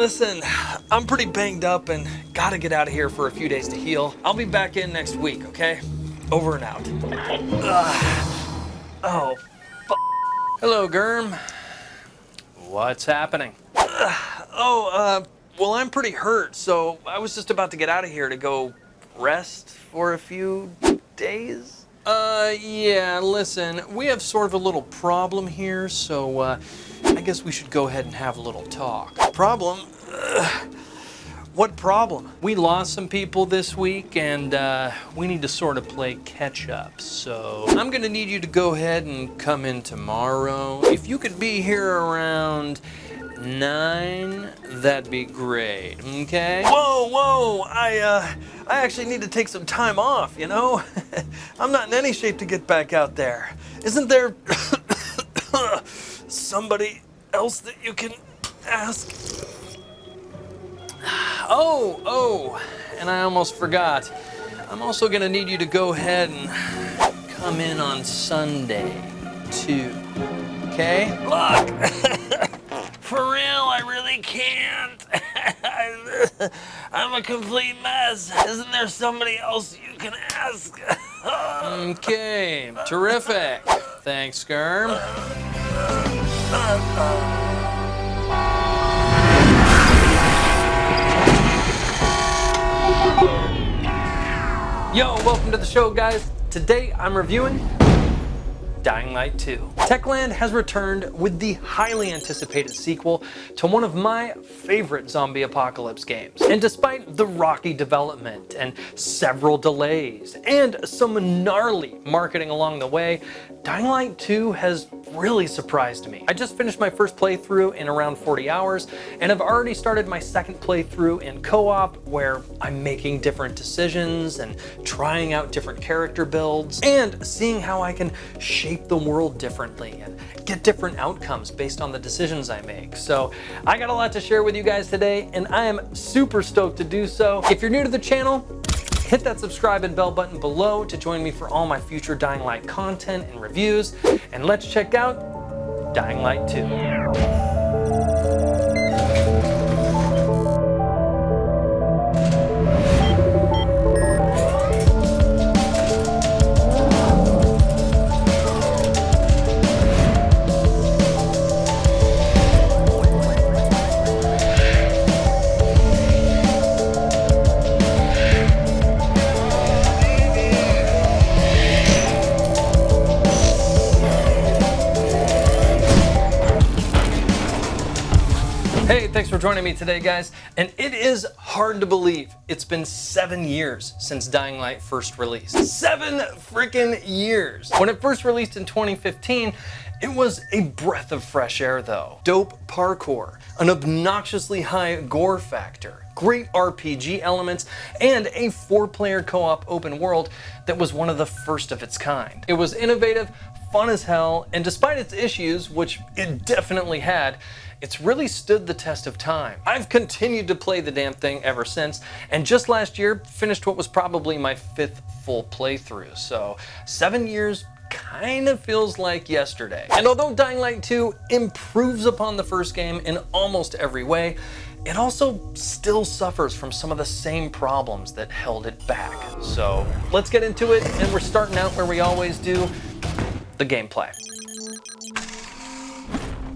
listen, I'm pretty banged up and gotta get out of here for a few days to heal. I'll be back in next week, okay? Over and out. Oh, Hello, Gurhm. What's happening? well, I'm pretty hurt, so I was just about to get out of here to go rest for a few days. Yeah, listen, we have sort of a little problem here, so, I guess we should go ahead and have a little talk. Problem? What problem? We lost some people this week, and, we need to sort of play catch up, so I'm gonna need you to go ahead and come in tomorrow. If you could be here around 9, that'd be great, okay? Whoa, I actually need to take some time off, you know? I'm not in any shape to get back out there. Isn't there somebody else that you can ask? Oh, and I almost forgot. I'm also gonna need you to go ahead and come in on Sunday, too, okay? Look, for real, I really can't. I'm a complete mess. Isn't there somebody else you can ask? Okay, terrific. Thanks, Gurhm. Yo, welcome to the show, guys. Today I'm reviewing Dying Light 2. Techland has returned with the highly anticipated sequel to one of my favorite zombie apocalypse games. And despite the rocky development and several delays and some gnarly marketing along the way, Dying Light 2 has really surprised me. I just finished my first playthrough in around 40 hours, and I've already started my second playthrough in co-op, where I'm making different decisions and trying out different character builds and seeing how I can shape the world differently and get different outcomes based on the decisions I make. So I got a lot to share with you guys today, and I am super stoked to do so. If you're new to the channel, hit that subscribe and bell button below to join me for all my future Dying Light content and reviews. And let's check out Dying Light 2. Hey, thanks for joining me today, guys. And it is hard to believe it's been 7 years since Dying Light first released. 7 freaking years. When it first released in 2015, it was a breath of fresh air though. Dope parkour, an obnoxiously high gore factor, great RPG elements, and a 4-player co-op open world that was one of the first of its kind. It was innovative, fun as hell, and despite its issues, which it definitely had, it's really stood the test of time. I've continued to play the damn thing ever since, and just last year finished what was probably my 5th full playthrough, so 7 years kind of feels like yesterday. And although Dying Light 2 improves upon the first game in almost every way, it also still suffers from some of the same problems that held it back. So let's get into it, and we're starting out where we always do, the gameplay.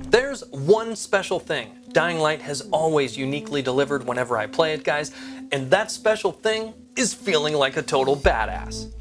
There's one special thing Dying Light has always uniquely delivered whenever I play it, guys, and that special thing is feeling like a total badass.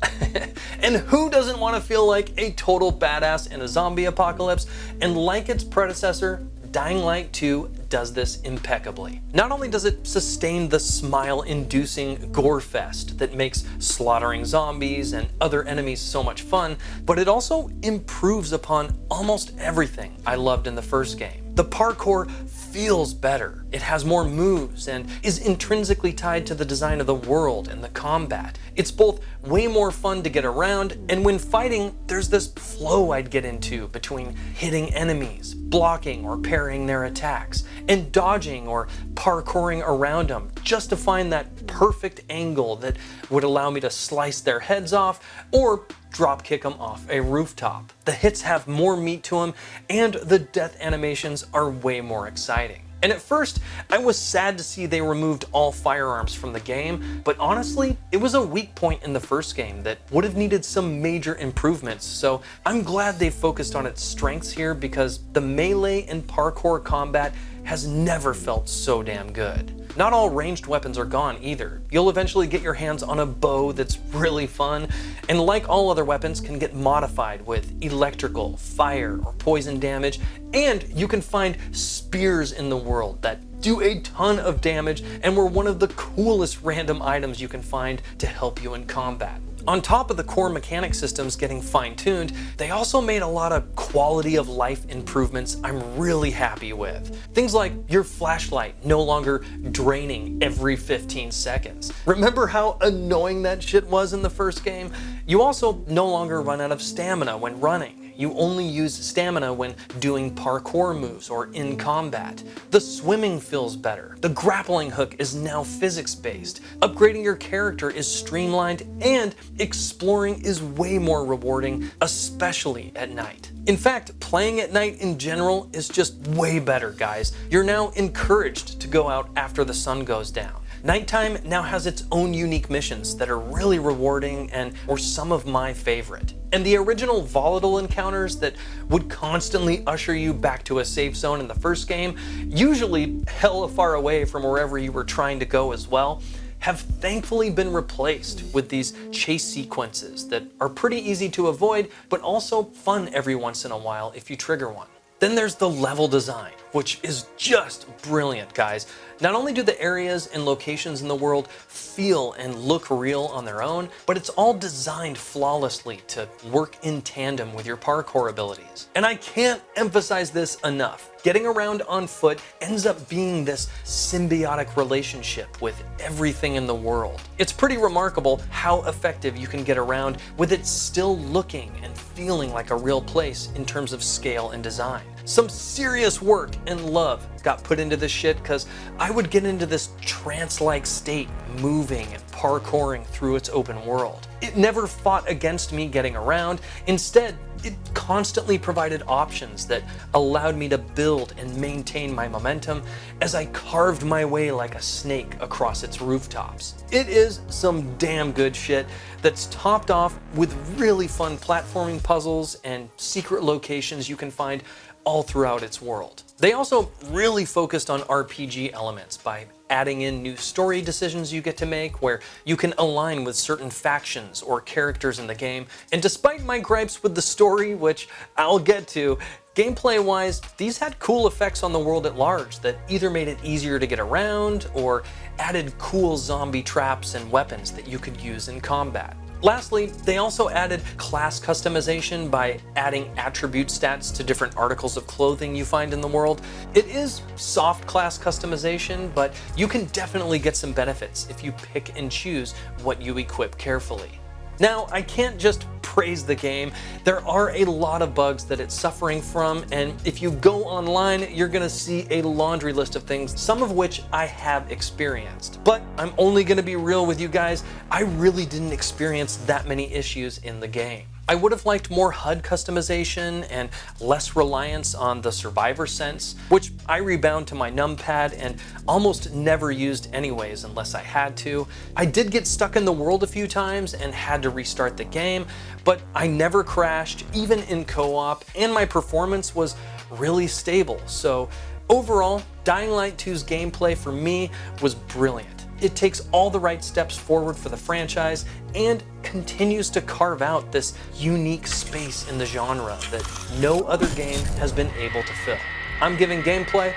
And who doesn't want to feel like a total badass in a zombie apocalypse? And like its predecessor, Dying Light 2 does this impeccably. Not only does it sustain the smile-inducing gore fest that makes slaughtering zombies and other enemies so much fun, but it also improves upon almost everything I loved in the first game. The parkour feels better. It has more moves and is intrinsically tied to the design of the world and the combat. It's both way more fun to get around, and when fighting, there's this flow I'd get into between hitting enemies, blocking or parrying their attacks, and dodging or parkouring around them just to find that perfect angle that would allow me to slice their heads off or drop kick them off a rooftop. The hits have more meat to them, and the death animations are way more exciting. And at first, I was sad to see they removed all firearms from the game, but honestly, it was a weak point in the first game that would have needed some major improvements, so I'm glad they focused on its strengths here because the melee and parkour combat has never felt so damn good. Not all ranged weapons are gone either. You'll eventually get your hands on a bow that's really fun, and like all other weapons, can get modified with electrical, fire, or poison damage, and you can find spears in the world that do a ton of damage and were one of the coolest random items you can find to help you in combat. On top of the core mechanic systems getting fine-tuned, they also made a lot of quality of life improvements I'm really happy with. Things like your flashlight no longer draining every 15 seconds. Remember how annoying that shit was in the first game? You also no longer run out of stamina when running. You only use stamina when doing parkour moves or in combat. The swimming feels better. The grappling hook is now physics-based. Upgrading your character is streamlined, and exploring is way more rewarding, especially at night. In fact, playing at night in general is just way better, guys. You're now encouraged to go out after the sun goes down. Nighttime now has its own unique missions that are really rewarding and were some of my favorite. And the original volatile encounters that would constantly usher you back to a safe zone in the first game, usually hella far away from wherever you were trying to go as well, have thankfully been replaced with these chase sequences that are pretty easy to avoid, but also fun every once in a while if you trigger one. Then there's the level design, which is just brilliant, guys. Not only do the areas and locations in the world feel and look real on their own, but it's all designed flawlessly to work in tandem with your parkour abilities. And I can't emphasize this enough. Getting around on foot ends up being this symbiotic relationship with everything in the world. It's pretty remarkable how effective you can get around with it still looking and feeling like a real place in terms of scale and design. Some serious work and love got put into this shit because I would get into this trance-like state moving and parkouring through its open world. It never fought against me getting around. Instead, it constantly provided options that allowed me to build and maintain my momentum as I carved my way like a snake across its rooftops. It is some damn good shit that's topped off with really fun platforming puzzles and secret locations you can find all throughout its world. They also really focused on RPG elements by adding in new story decisions you get to make where you can align with certain factions or characters in the game. And despite my gripes with the story, which I'll get to, gameplay-wise, these had cool effects on the world at large that either made it easier to get around or added cool zombie traps and weapons that you could use in combat. Lastly, they also added class customization by adding attribute stats to different articles of clothing you find in the world. It is soft class customization, but you can definitely get some benefits if you pick and choose what you equip carefully. Now, I can't just praise the game. There are a lot of bugs that it's suffering from, and if you go online, you're gonna see a laundry list of things, some of which I have experienced. But I'm only gonna be real with you guys, I really didn't experience that many issues in the game. I would have liked more HUD customization and less reliance on the survivor sense, which I rebound to my numpad and almost never used anyways unless I had to. I did get stuck in the world a few times and had to restart the game, but I never crashed, even in co-op, and my performance was really stable. So overall, Dying Light 2's gameplay for me was brilliant. It takes all the right steps forward for the franchise and continues to carve out this unique space in the genre that no other game has been able to fill. I'm giving gameplay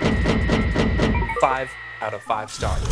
5 out of 5 stars.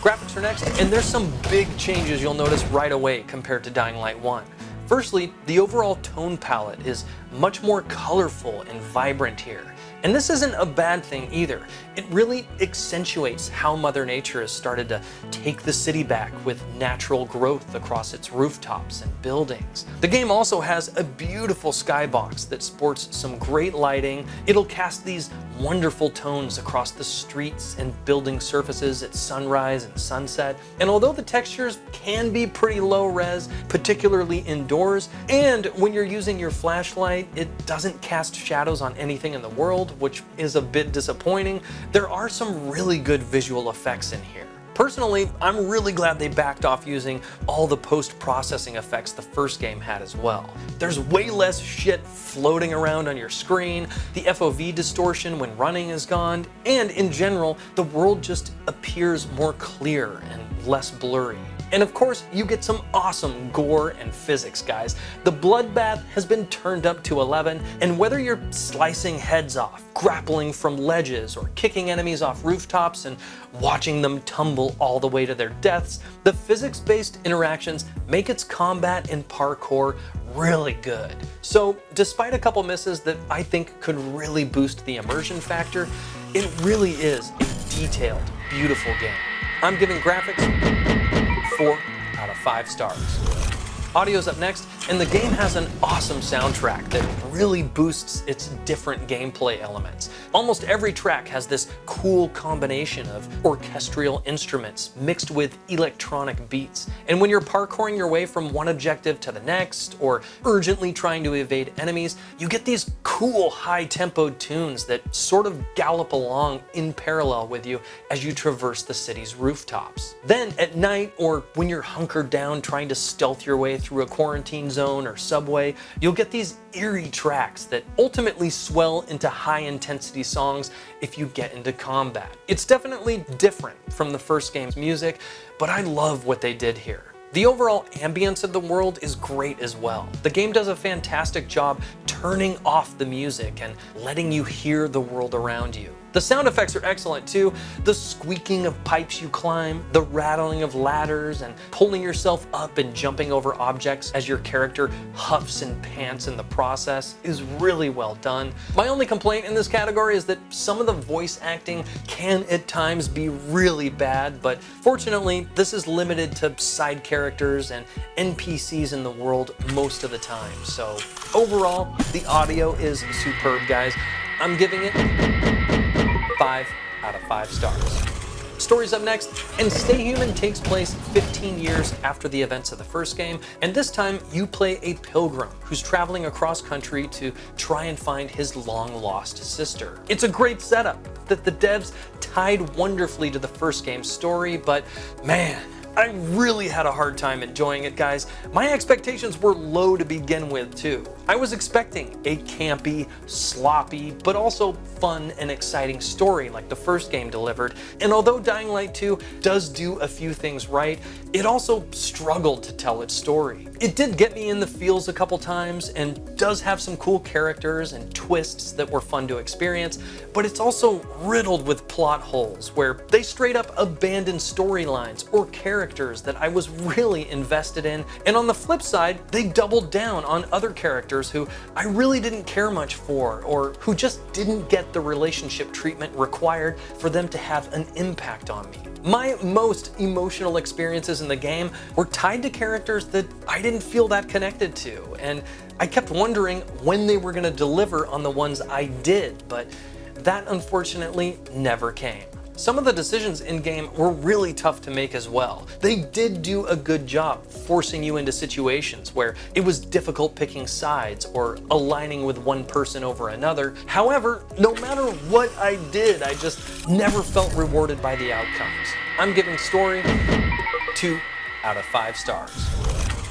Graphics are next, and there's some big changes you'll notice right away compared to Dying Light 1. Firstly, the overall tone palette is much more colorful and vibrant here. And this isn't a bad thing either. It really accentuates how Mother Nature has started to take the city back with natural growth across its rooftops and buildings. The game also has a beautiful skybox that sports some great lighting. It'll cast these wonderful tones across the streets and building surfaces at sunrise and sunset. And although the textures can be pretty low res, particularly indoors, and when you're using your flashlight, it doesn't cast shadows on anything in the world, which is a bit disappointing, there are some really good visual effects in here. Personally, I'm really glad they backed off using all the post-processing effects the first game had as well. There's way less shit floating around on your screen, the FOV distortion when running is gone, and in general, the world just appears more clear and less blurry. And of course, you get some awesome gore and physics, guys. The bloodbath has been turned up to 11, and whether you're slicing heads off, grappling from ledges, or kicking enemies off rooftops and watching them tumble all the way to their deaths, the physics-based interactions make its combat and parkour really good. So despite a couple misses that I think could really boost the immersion factor, it really is a detailed, beautiful game. I'm giving graphics 4 out of 5 stars. Audio's up next, and the game has an awesome soundtrack that really boosts its different gameplay elements. Almost every track has this cool combination of orchestral instruments mixed with electronic beats. And when you're parkouring your way from one objective to the next, or urgently trying to evade enemies, you get these cool high-tempoed tunes that sort of gallop along in parallel with you as you traverse the city's rooftops. Then at night, or when you're hunkered down trying to stealth your way through a quarantine zone or subway, you'll get these eerie tracks that ultimately swell into high-intensity songs if you get into combat. It's definitely different from the first game's music, but I love what they did here. The overall ambience of the world is great as well. The game does a fantastic job turning off the music and letting you hear the world around you. The sound effects are excellent too. The squeaking of pipes you climb, the rattling of ladders, and pulling yourself up and jumping over objects as your character huffs and pants in the process is really well done. My only complaint in this category is that some of the voice acting can at times be really bad, but fortunately this is limited to side characters and NPCs in the world most of the time. So overall, the audio is superb, guys. I'm giving it 5 out of 5 stars. Story's up next, and Stay Human takes place 15 years after the events of the first game, and this time you play a pilgrim who's traveling across country to try and find his long-lost sister. It's a great setup that the devs tied wonderfully to the first game's story, but man, I really had a hard time enjoying it, guys. My expectations were low to begin with, too. I was expecting a campy, sloppy, but also fun and exciting story like the first game delivered. And although Dying Light 2 does do a few things right, it also struggled to tell its story. It did get me in the feels a couple times and does have some cool characters and twists that were fun to experience, but it's also riddled with plot holes where they straight up abandon storylines or characters that I was really invested in, and on the flip side, they doubled down on other characters who I really didn't care much for, or who just didn't get the relationship treatment required for them to have an impact on me. My most emotional experiences in the game were tied to characters that I didn't feel that connected to, and I kept wondering when they were going to deliver on the ones I did, but that unfortunately never came. Some of the decisions in-game were really tough to make as well. They did do a good job forcing you into situations where it was difficult picking sides or aligning with one person over another. However, no matter what I did, I just never felt rewarded by the outcomes. I'm giving story 2 out of 5 stars.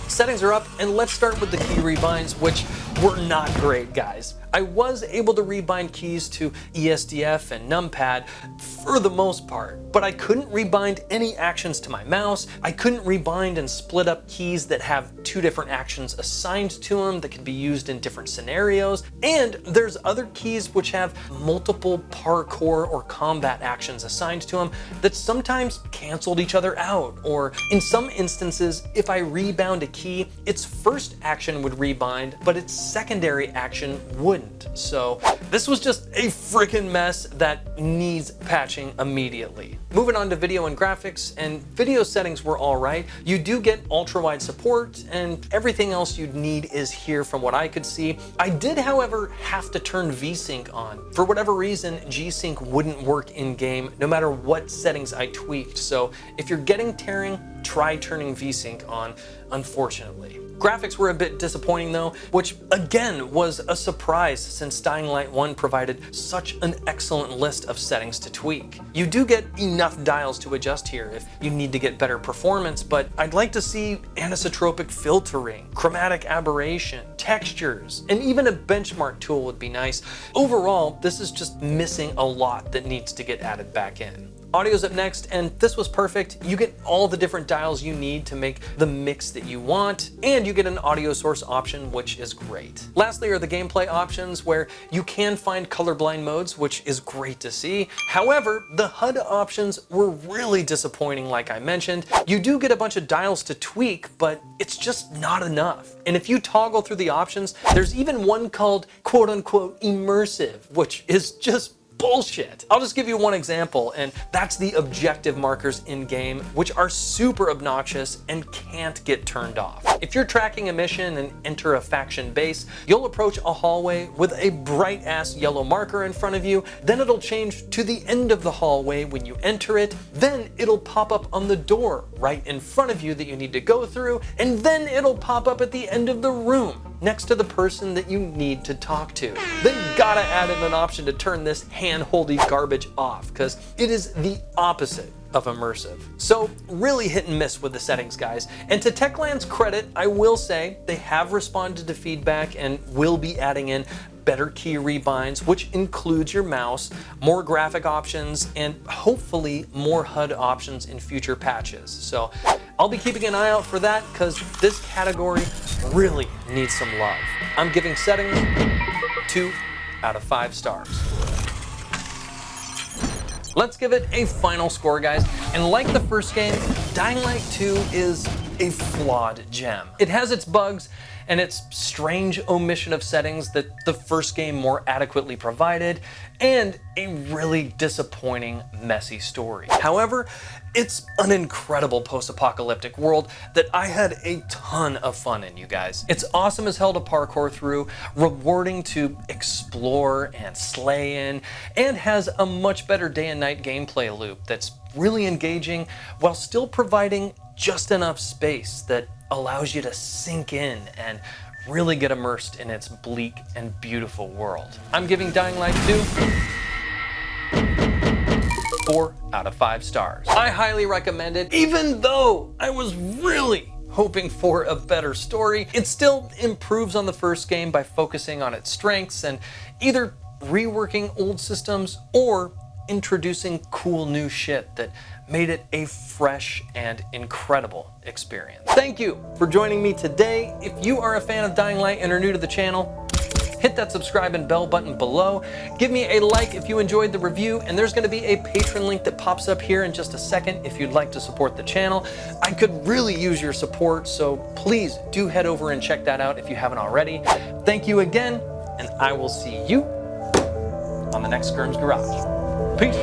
Settings are up, and let's start with the key rebinds, which were not great, guys. I was able to rebind keys to ESDF and numpad for the most part, but I couldn't rebind any actions to my mouse. I couldn't rebind and split up keys that have 2 different actions assigned to them that can be used in different scenarios. And there's other keys which have multiple parkour or combat actions assigned to them that sometimes canceled each other out, or in some instances, if I rebound a key, its first action would rebind, but its secondary action wouldn't. wouldn't. So this was just a freaking mess that needs patching immediately. Moving on to video and graphics, and video settings were all right. You do get ultra-wide support, and everything else you'd need is here from what I could see. I did, however, have to turn VSync on. For whatever reason, G-Sync wouldn't work in-game no matter what settings I tweaked. So if you're getting tearing, try turning VSync on, unfortunately. Graphics were a bit disappointing though, which again was a surprise since Dying Light 1 provided such an excellent list of settings to tweak. You do get enough dials to adjust here if you need to get better performance, but I'd like to see anisotropic filtering, chromatic aberration, textures, and even a benchmark tool would be nice. Overall, this is just missing a lot that needs to get added back in. Audio's up next, and this was perfect. You get all the different dials you need to make the mix that you want, and you get an audio source option, which is great. Lastly are the gameplay options, where you can find colorblind modes, which is great to see. However, the HUD options were really disappointing, like I mentioned. You do get a bunch of dials to tweak, but it's just not enough. And if you toggle through the options, there's even one called quote-unquote immersive, which is just bullshit. I'll just give you one example, and that's the objective markers in game, which are super obnoxious and can't get turned off. If you're tracking a mission and enter a faction base, you'll approach a hallway with a bright ass yellow marker in front of you, then it'll change to the end of the hallway when you enter it, then it'll pop up on the door right in front of you that you need to go through, and then it'll pop up at the end of the room next to the person that you need to talk to. They gotta add in an option to turn this hand-holdy garbage off, because it is the opposite of immersive. So really hit and miss with the settings, guys. And to Techland's credit, I will say they have responded to feedback and will be adding in better key rebinds, which includes your mouse, more graphic options, and hopefully more HUD options in future patches. So I'll be keeping an eye out for that, because this category really needs some love. I'm giving settings 2 out of 5 stars. Let's give it a final score, guys. And like the first game, Dying Light 2 is a flawed gem. It has its bugs and its strange omission of settings that the first game more adequately provided, and a really disappointing, messy story. However, it's an incredible post-apocalyptic world that I had a ton of fun in, you guys. It's awesome as hell to parkour through, rewarding to explore and slay in, and has a much better day and night gameplay loop that's really engaging while still providing just enough space that allows you to sink in and really get immersed in its bleak and beautiful world. I'm giving Dying Light 2 4 out of 5 stars. I highly recommend it, even though I was really hoping for a better story. It still improves on the first game by focusing on its strengths and either reworking old systems or introducing cool new shit that made it a fresh and incredible experience. Thank you for joining me today. If you are a fan of Dying Light and are new to the channel, hit that subscribe and bell button below. Give me a like if you enjoyed the review, and there's going to be a Patreon link that pops up here in just a second if you'd like to support the channel. I could really use your support, so please do head over and check that out if you haven't already. Thank you again, and I will see you on the next Gurhm's Garage. Peace.